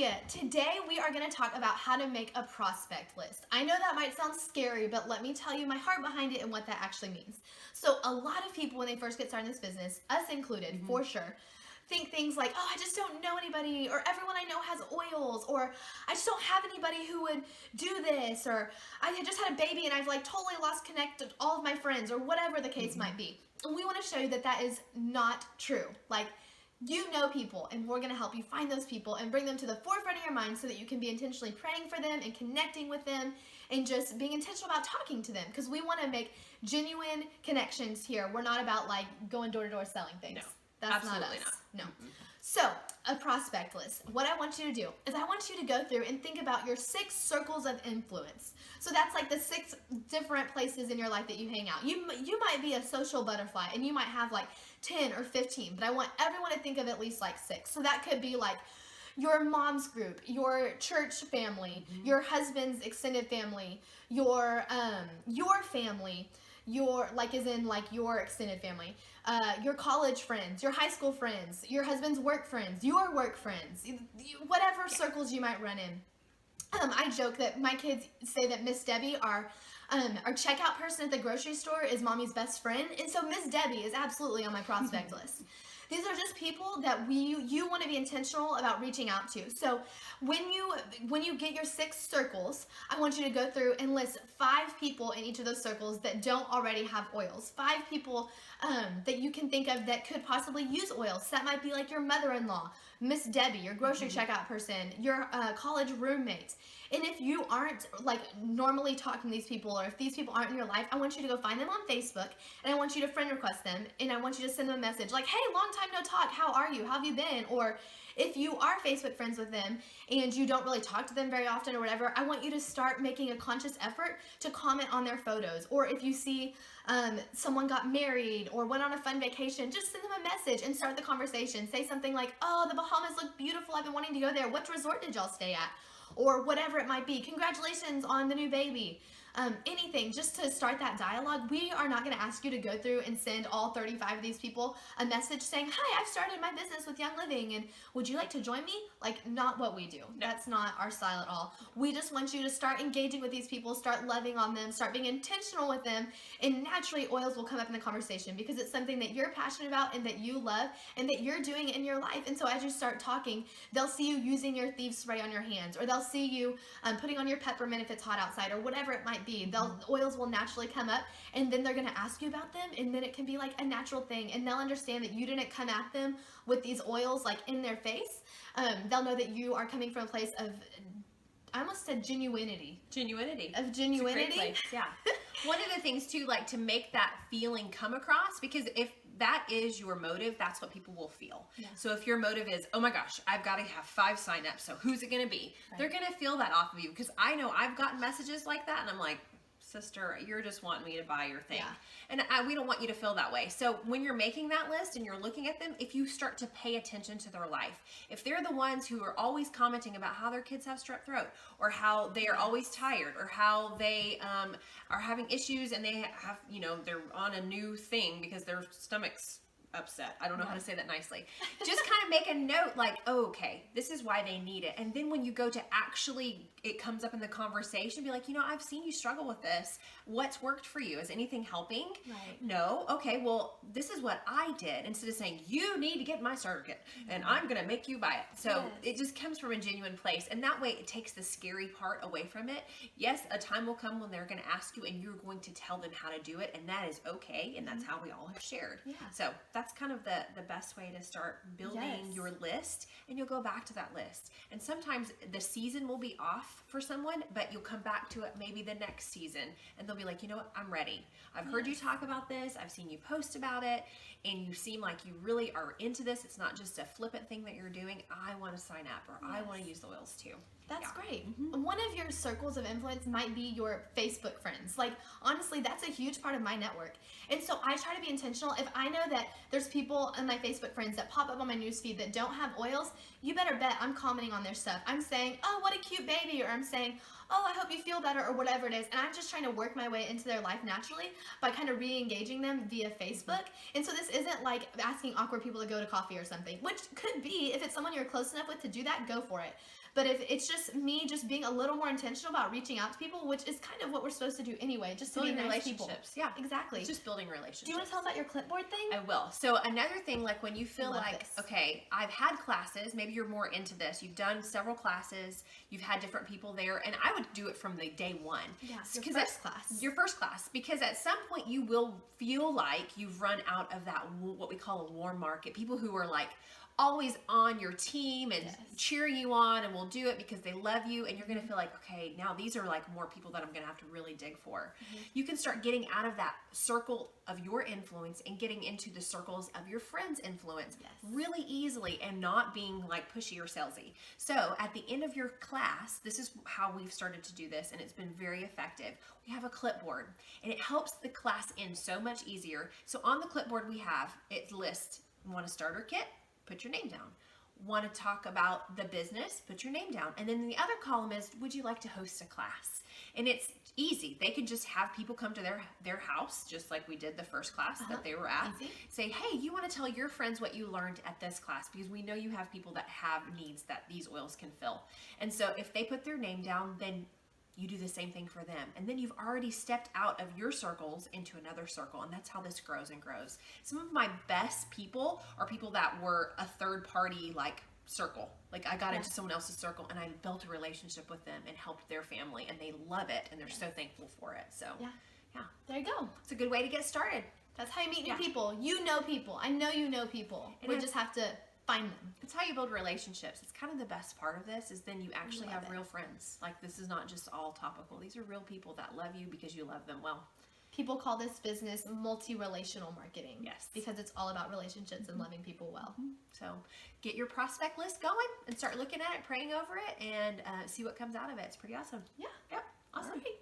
Hi! Today we are going to talk about how to make a prospect list. I know that might sound scary, but let me tell you my heart behind it and what that actually means. So a lot of people when they first get started in this business, us included, for sure, think things like, oh, I just don't know anybody, or everyone I know has oils, or I just don't have anybody who would do this, or I just had a baby and I've like totally lost connect with all of my friends, or whatever the case might be. And we want to show you that that is not true. Like, you know people, and we're going to help you find those people and bring them to the forefront of your mind so that you can be intentionally praying for them and connecting with them and just being intentional about talking to them, because we want to make genuine connections here. We're not about like going door to door selling things. No, that's absolutely not us. not. No. So, a prospect list. What I want you to do is I want you to go through and think about your 6 circles of influence. So that's like the 6 different places in your life that you hang out. You might be a social butterfly and you might have like 10 or 15, but I want everyone to think of at least like 6. So that could be like your mom's group, your church family, your husband's extended family, your family, your, like as in like your extended family, your college friends, your high school friends, your husband's work friends, your work friends, whatever circles you might run in. I joke that my kids say that Miss Debbie, our checkout person at the grocery store, is mommy's best friend, and so Miss Debbie is absolutely on my prospect list. These are just people that you want to be intentional about reaching out to. So when you get your 6 circles, I want you to go through and list 5 people in each of those circles that don't already have oils. 5 people that you can think of that could possibly use oils. That might be like your mother-in-law, Miss Debbie, your grocery checkout person, your college roommate. And if you aren't like normally talking to these people, or if these people aren't in your life, I want you to go find them on Facebook, and I want you to friend request them, and I want you to send them a message like, hey, long time no talk, how are you, how have you been? Or if you are Facebook friends with them and you don't really talk to them very often or whatever, I want you to start making a conscious effort to comment on their photos. Or if you see someone got married or went on a fun vacation, just send them a message and start the conversation. Say something like, oh, the Bahamas look beautiful, I've been wanting to go there, what resort did y'all stay at? Or whatever it might be. Congratulations on the new baby. Anything just to start that dialogue. We are not going to ask you to go through and send all 35 of these people a message saying, hi, I've started my business with Young Living and would you like to join me? Like, not what we do. No. That's not our style at all. We just want you to start engaging with these people, start loving on them, start being intentional with them, and naturally oils will come up in the conversation because it's something that you're passionate about and that you love and that you're doing in your life. And so as you start talking, they'll see you using your thieves spray on your hands, or they'll see you putting on your peppermint if it's hot outside, or whatever it might be. The oils will naturally come up, and then they're going to ask you about them, and then it can be like a natural thing, and they'll understand that you didn't come at them with these oils like in their face. They'll know that you are coming from a place of, I almost said genuinity. Genuinity. Of genuinity. It's a great place. Yeah. One of the things too, like to make that feeling come across, because if that is your motive, that's what people will feel. Yeah. So if your motive is, oh my gosh, I've got to have 5 signups, so who's it going to be? Right. They're going to feel that off of you, because I know I've gotten messages like that, and I'm like, sister, you're just wanting me to buy your thing. Yeah. And we don't want you to feel that way. So when you're making that list and you're looking at them, if you start to pay attention to their life, if they're the ones who are always commenting about how their kids have strep throat, or how they are always tired, or how they are having issues and they have, they're on a new thing because their stomach's upset. I don't know how to say that nicely. Just kind of make a note like, oh, okay, this is why they need it. And then when you go to actually, it comes up in the conversation, be like, I've seen you struggle with this. What's worked for you? Is anything helping? Right. No. Okay, well, this is what I did. Instead of saying, you need to get my starter kit and I'm going to make you buy it. So it just comes from a genuine place. And that way it takes the scary part away from it. Yes, a time will come when they're going to ask you and you're going to tell them how to do it. And that is okay. And that's how we all have shared. Yeah. So that's kind of the best way to start building your list, and you'll go back to that list. And sometimes the season will be off for someone, but you'll come back to it maybe the next season, and they'll be like, you know what, I'm ready. I've heard you talk about this. I've seen you post about it, and you seem like you really are into this. It's not just a flippant thing that you're doing. I want to sign up, or I want to use the oils too. That's great. One of your circles of influence might be your Facebook friends. Like, honestly, that's a huge part of my network. And so I try to be intentional. If I know that there's people in my Facebook friends that pop up on my newsfeed that don't have oils, you better bet I'm commenting on their stuff. I'm saying, oh, what a cute baby, or I'm saying, oh, I hope you feel better, or whatever it is. And I'm just trying to work my way into their life naturally by kind of re-engaging them via Facebook. And so this isn't like asking awkward people to go to coffee or something, which could be, if it's someone you're close enough with to do that, go for it. But if it's just me just being a little more intentional about reaching out to people, which is kind of what we're supposed to do anyway, just to Building be nice people. relationships. Yeah. Exactly. It's just building relationships. Do you want to tell about your clipboard thing? I will. So another thing, like when you feel Love like, this. okay, I've had classes, maybe you're more into this, you've done several classes, you've had different people there, and I would do it from the day one. Yeah, your 'Cause first class. Your first class, because at some point you will feel like you've run out of that, what we call a warm market. People who are like always on your team and Yes. cheering you on and will do it because they love you, and you're going to feel like, okay, now these are like more people that I'm going to have to really dig for. You can start getting out of that circle of your influence and getting into the circles of your friends' influence Yes. really easily, and not being like pushy or salesy. So at the end of your class, this is how we've started to do this, and it's been very effective. We have a clipboard, and it helps the class end so much easier. So on the clipboard we have, it lists, want a starter kit? Put your name down. Want to talk about the business? Put your name down. And then the other column is, would you like to host a class? And it's easy. They can just have people come to their house, just like we did the first class that they were at. Easy. Say, hey, you want to tell your friends what you learned at this class, because we know you have people that have needs that these oils can fill. And so if they put their name down, then you do the same thing for them. And then you've already stepped out of your circles into another circle. And that's how this grows and grows. Some of my best people are people that were a third party, like, circle. Like, I got into someone else's circle and I built a relationship with them and helped their family, and they love it and they're so thankful for it. So Yeah. yeah, There you go. it's a good way to get started. That's how you meet new Yeah. people. You know people. I know you know people. And We it's- just have to find them. It's how you build relationships. It's kind of the best part of this, is then you actually Love have it. real friends. Like, this is not just all topical. These are real people that love you because you love them well. People call this business multi-relational marketing. Yes. Because it's all about relationships and loving people well. So get your prospect list going and start looking at it, praying over it, and see what comes out of it. It's pretty awesome. Yeah. Yep. Awesome. All right.